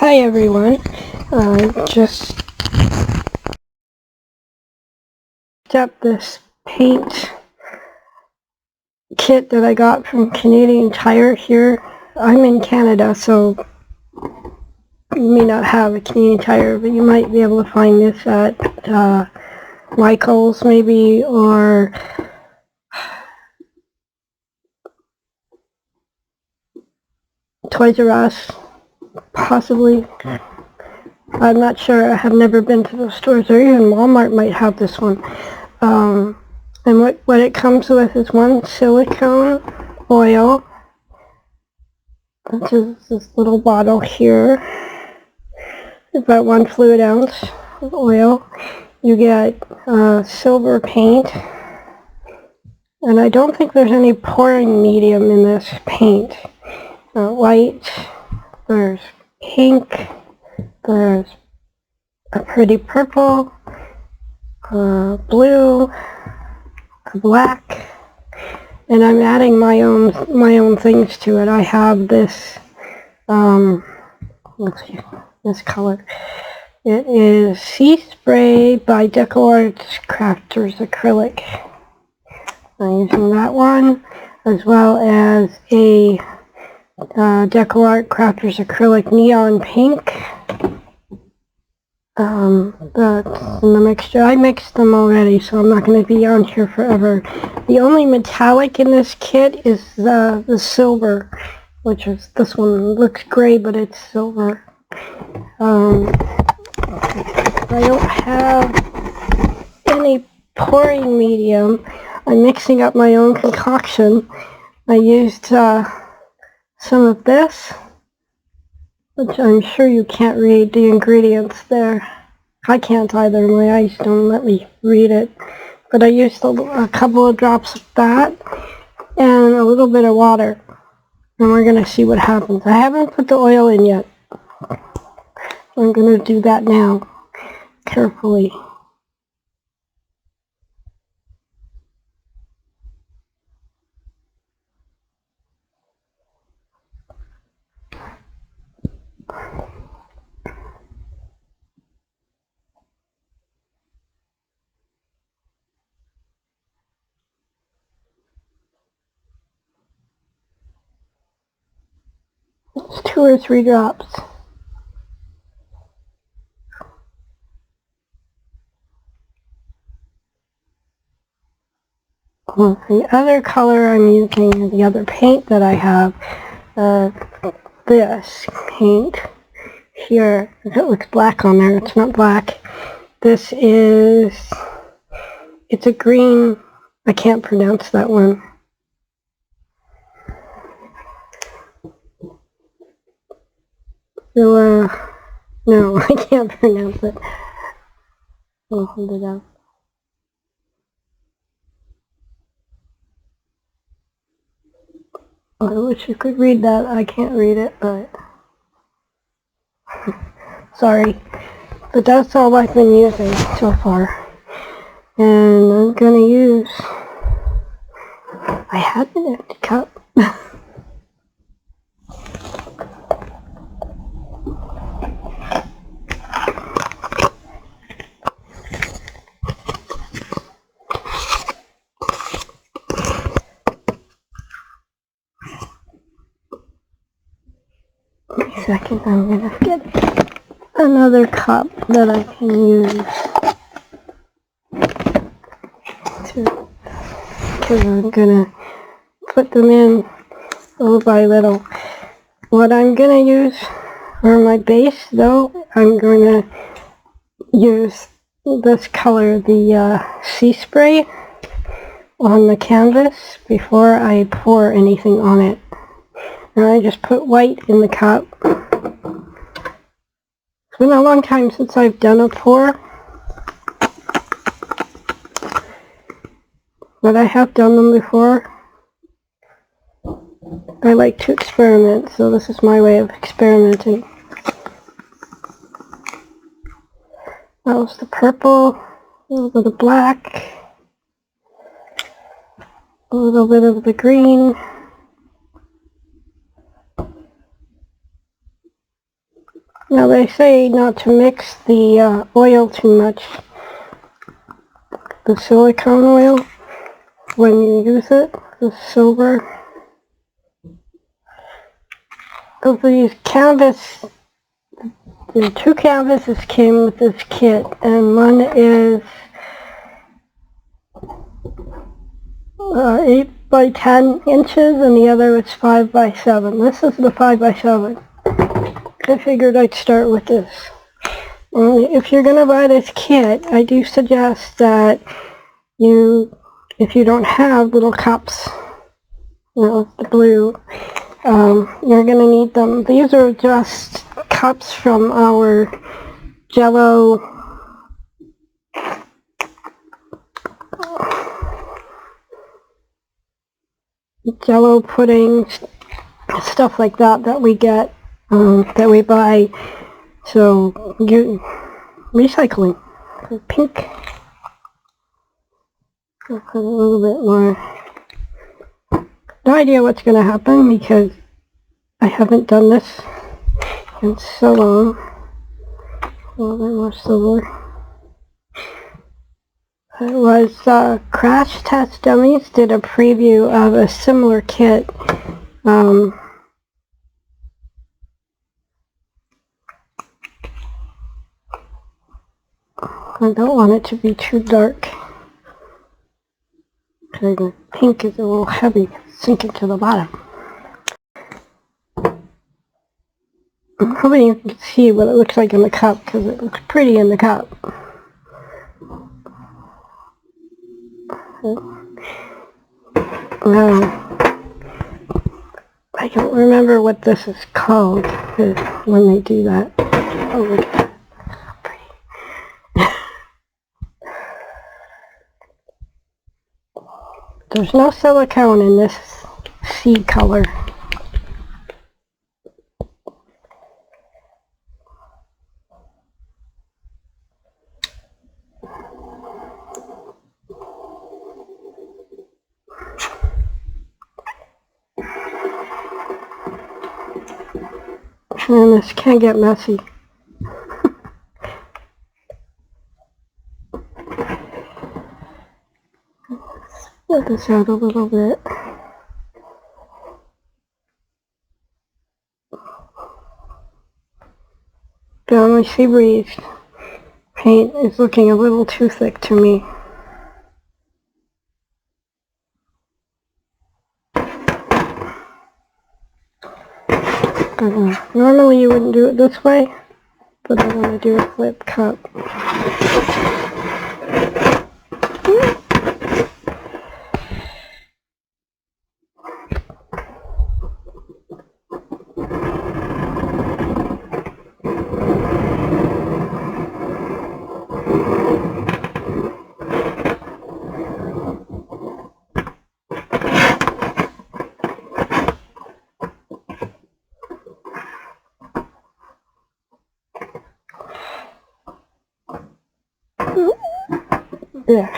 Hi everyone, just up this paint kit that I got from Canadian Tire here. I'm in Canada, so you may not have a Canadian Tire, but you might be able to find this at Michael's maybe, or Toys R Us, possibly. I'm not sure. I have never been to those stores, or even Walmart might have this one. And what it comes with is one silicone oil. This is this little bottle here. About 1 fluid ounce of oil. You get silver paint. And I don't think there's any pouring medium in this paint. White, there's pink, there's a pretty purple, blue, black, and I'm adding my own things to it. I have this let's see, this color. It is Sea Spray by DecoArt's Crafters Acrylic. I'm using that one, as well as a DecoArt Crafters Acrylic Neon Pink. That's in the mixture. I mixed them already, so I'm not going to be on here forever. The only metallic in this kit is the silver, which is this one. Looks gray, but it's silver. I don't have any pouring medium. I'm mixing up my own concoction. I used some of this, which I'm sure you can't read the ingredients there. I can't either. My eyes don't let me read it. But I used a couple of drops of that and a little bit of water. And we're going to see what happens. I haven't put the oil in yet. I'm going to do that now, carefully. It's 2 or 3 drops. The other color I'm using, the other paint that I have, this paint here. It looks black on there. It's not black. This is, it's a green, I can't pronounce that one. No, I can't pronounce it. I'll hold it up. I wish you could read that. I can't read it, but sorry. But that's all I've been using so far. And I'm gonna use, I had an empty cup. Wait a second, I'm gonna get another cup that I can use because I'm gonna put them in little by little. What I'm gonna use for my base, though, I'm going to use this color, the Sea Spray, on the canvas before I pour anything on it. And I just put white in the cup. It's been a long time since I've done a pour, but I have done them before. I like to experiment, so this is my way of experimenting. That was the purple, a little bit of black, a little bit of the green, Now they say not to mix the oil too much, the silicone oil, when you use it, the silver. Of these canvas, the 2 canvases came with this kit, and one is 8 by 10 inches and the other is 5 by 7. This is the 5 by 7. I figured I'd start with this. If you're going to buy this kit, I do suggest that if you don't have little cups, the blue, you're going to need them. These are just cups from our Jello pudding, stuff like that we get, that we buy. So, recycling. Pink. I'll put a little bit more. No idea what's going to happen because I haven't done this in so long. A little bit more silver. It was Crash Test Dummies did a preview of a similar kit. I don't want it to be too dark. The pink is a little heavy, sinking to the bottom. I'm hoping you can see what it looks like in the cup because it looks pretty in the cup. I don't remember what this is called when they do that. Oh, look at that. There's no silicone in this seed color. And this can get messy. Spread this out a little bit. My Seabreeze paint is looking a little too thick to me. Normally you wouldn't do it this way, but I want to do a flip cup. Yeah.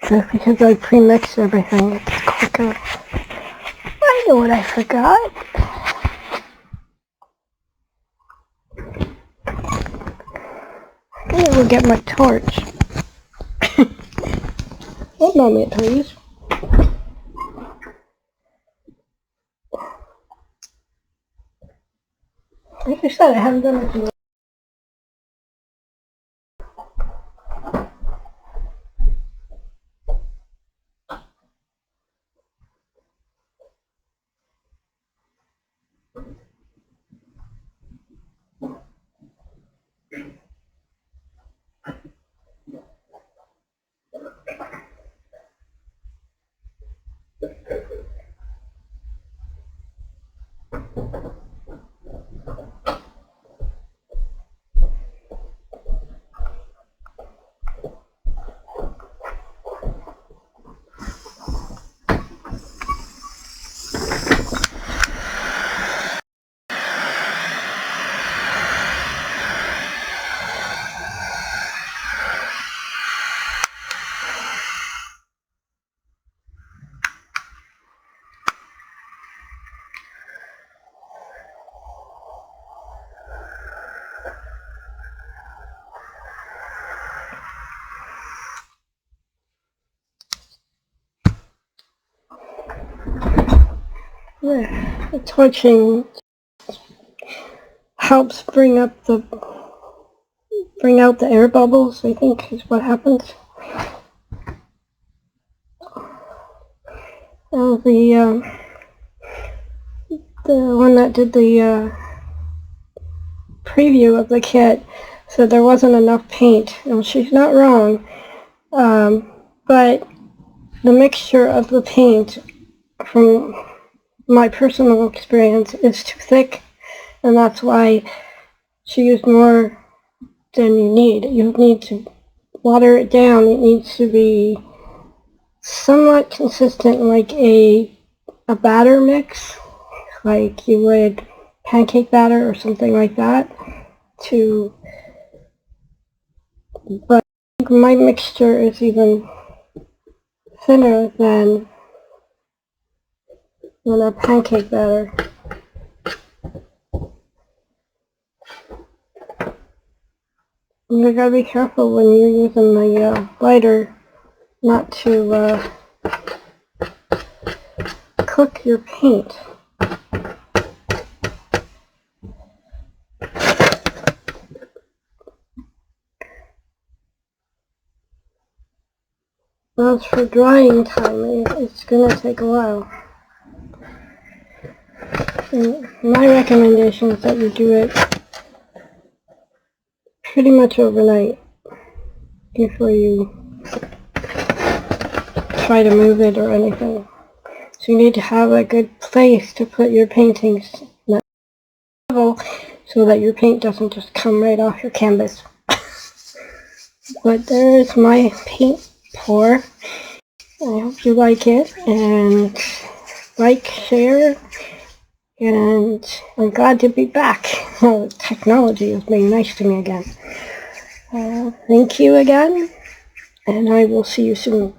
Just because I pre-mixed everything, it's quicker. I know what I forgot. I'm gonna go get my torch. One moment, please. Like I said, I haven't done it yet. The torching helps bring out the air bubbles, I think is what happens. The one that did the preview of the kit said there wasn't enough paint. And she's not wrong, but the mixture of the paint, from my personal experience, is too thick, and that's why she used more than you need. You need to water it down. It needs to be somewhat consistent, like a batter mix, like you would pancake batter or something like that. But my mixture is even thinner than a pancake batter. You gotta be careful when you're using the lighter not to cook your paint. As for drying time, it's gonna take a while. And my recommendation is that you do it pretty much overnight before you try to move it or anything. So you need to have a good place to put your paintings level so that your paint doesn't just come right off your canvas. But there's my paint pour. I hope you like it, and like, share, and I'm glad to be back. Technology is being nice to me again. Thank you again, and I will see you soon.